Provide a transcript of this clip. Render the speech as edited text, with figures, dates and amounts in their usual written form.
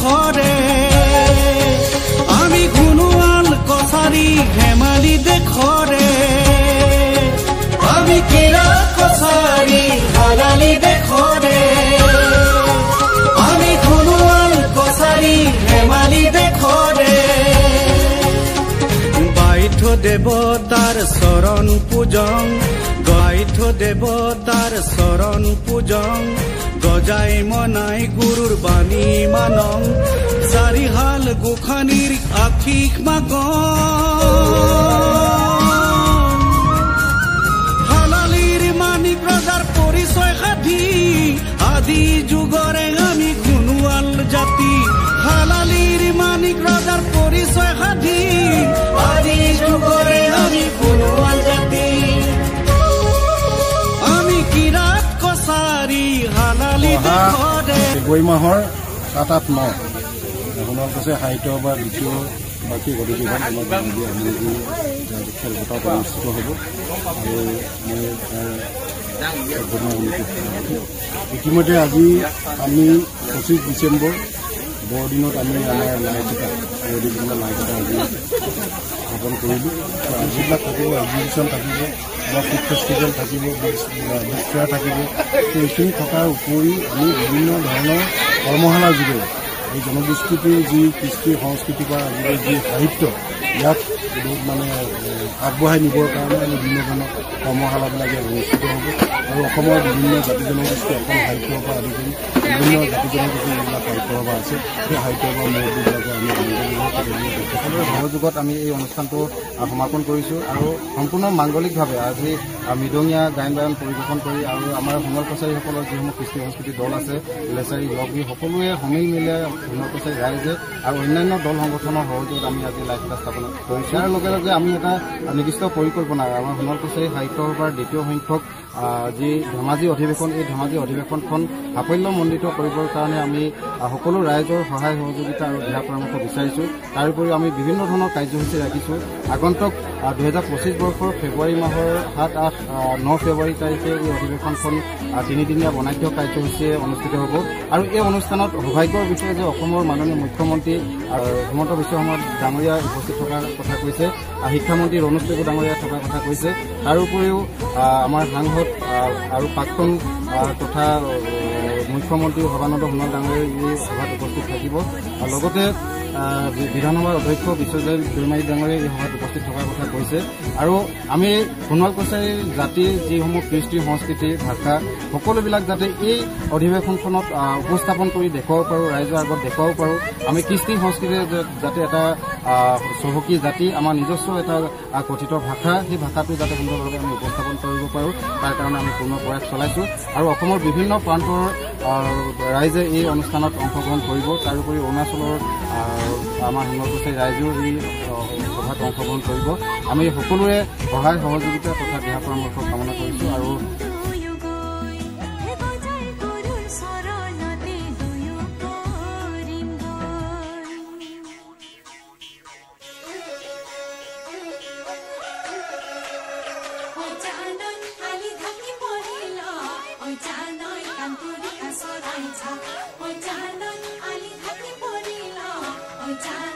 দেখৰে আমি গুণোৱাল কছাৰী ধেমালি দেখৰে আমি কিৰা কছাৰী হালালি দেখৰে আমি গুণোৱাল কছাৰী ধেমালি দেখৰে বাইঠ দেৱতাৰ চৰণ পূজং গাইঠ দেৱতাৰ চৰণ পূজং গজাই মনাই গুৰুৰ বাণী মানং চাৰিহাল গোখানিৰ আশীষ মাগং হালালিৰ মানিক ৰজাৰ পৰিচয় সাধি আদি যুগৰে আমি গুণোৱাল জাতি হালালিৰ মানিক ৰজাৰ পৰিচয় সাধি আদি যুগৰে আমি গুণোৱাল জাতি আমি কিৰাত কছাৰী হালালি দেখৰে গৈ মাহৰ 7-8-9 আপোনাৰ কাছে সাহিত্য বা দ্বিতীয় বাকী গতিবিধান আমাৰ খেলপথাৰত অনুষ্ঠিত হ'ব আৰু মই ইতিমধ্যে আজি আমি 25 ডিচেম্বৰ বৰদিনত আমি আমাৰ লাইকেইটা লাইকেইটা আজি স্থাপন কৰিলোঁ যিবিলাক থাকিব এক্সিবিশ্যন থাকিব বা ফুড ফেষ্টিভেল থাকিব বুক ফেয়াৰ থাকিব সেইখিনি থকাৰ উপৰি আমি বিভিন্ন ধৰণৰ কৰ্মশালাৰ যোগেৰে এই জনগোষ্ঠীটোৰ যি কৃষ্টি সংস্কৃতি বা আজিকালি যি সাহিত্য ইয়াক মানে আগবঢ়াই নিবৰ কাৰণে আমি বিভিন্ন ধৰণৰ কৰ্মশালাবিলাক অনুষ্ঠিত হ'ব আৰু অসমৰ বিভিন্ন জাতি জনগোষ্ঠী অসম সাহিত্য সভা আদি কৰি বিভিন্ন জাতি জনগোষ্ঠী যিবিলাক সাহিত্য সভা আছে সেই সাহিত্য সভাৰ মুৰব্বীবিলাকে আমি সকলোৰে সহযোগত আমি এই অনুষ্ঠানটো সমাপন কৰিছোঁ আৰু সম্পূৰ্ণ মাংগলিকভাৱে আজি মৃদঙীয়া গায়ন বায়ন পৰিৱেশন কৰি আৰু আমাৰ সোণোৱাল কছাৰীসকলৰ যিসমূহ কৃষ্টি সংস্কৃতি দল আছে লেচাৰী লগবি সকলোৱে সমিল মিলে সোণোৱাল কছাৰী ৰাইজে আৰু অন্যান্য দল সংগঠনৰ সহযোগত আমি আজি লাইভটা স্থাপন কৰিছোঁ ইয়াৰ লগে লগে আমি এটা নিৰ্দিষ্ট পৰিকল্পনা আমাৰ সোণোৱাল কছাৰী সাহিত্য সভাৰ দ্বিতীয় সংখ্যক যি ধেমাজি অধিৱেশন এই ধেমাজি অধিৱেশনখন সাফল্যমণ্ডিত কৰিবৰ কাৰণে আমি সকলো ৰাইজৰ সহায় সহযোগিতা আৰু দিহা পৰামৰ্শ বিচাৰিছোঁ তাৰোপৰি আমি বিভিন্ন ধৰণৰ কাৰ্যসূচী ৰাখিছোঁ আগন্তুক 2025 বৰ্ষৰ ফেব্ৰুৱাৰী মাহৰ 7-8-9 ফেব্ৰুৱাৰী তাৰিখে এই অধিৱেশনখন 3দিনীয়া বৰ্ণাঢ্য কাৰ্যসূচীৰে অনুষ্ঠিত হ'ব আৰু এই অনুষ্ঠানত সৌভাগ্যৰ বিষয়ে যে অসমৰ মাননীয় মুখ্যমন্ত্ৰী হিমন্ত বিশ্ব শৰ্মা ডাঙৰীয়া উপস্থিত থকাৰ কথা কৈছে শিক্ষামন্ত্ৰী ৰণোজ পেগু ডাঙৰীয়া থকাৰ কথা কৈছে তাৰোপৰিও আমাৰ সাংসদ আৰু প্ৰাক্তন তথা মুখ্যমন্ত্ৰী সৰ্বানন্দ সোণোৱাল ডাঙৰীয়া এই সভাত উপস্থিত থাকিব আৰু লগতে বিধানসভাৰ অধ্যক্ষ বিশ্বজিৎ দৈমাৰী ডাঙৰীয়াই এই সভাত উপস্থিত থকাৰ কথা কৈছে আৰু আমি সোণোৱাল কছাৰীৰ জাতিৰ যিসমূহ কৃষ্টি সংস্কৃতি ভাষা সকলোবিলাক যাতে এই অধিৱেশনখনত উপস্থাপন কৰি দেখুৱাব পাৰোঁ ৰাইজৰ আগত দেখুৱাব পাৰোঁ আমি কৃষ্টি সংস্কৃতিৰ যাতে এটা চহকী জাতি আমাৰ নিজস্ব এটা কথিত ভাষা সেই ভাষাটো যাতে সুন্দৰভাৱে আমি উপস্থাপন কৰিব পাৰোঁ তাৰ কাৰণে আমি পূৰ্ণ প্ৰয়াস চলাইছোঁ আৰু অসমৰ বিভিন্ন প্ৰান্তৰ ৰাইজে এই অনুষ্ঠানত অংশগ্ৰহণ কৰিব তাৰোপৰি অৰুণাচলৰ আমাৰ সোণোৱাল কছাৰী ৰাইজেও এই সভাত অংশগ্ৰহণ কৰিব আমি সকলোৰে সহায় সহযোগিতা তথা দিহা পৰামৰ্শ কামনা কৰিছোঁ আৰু Time.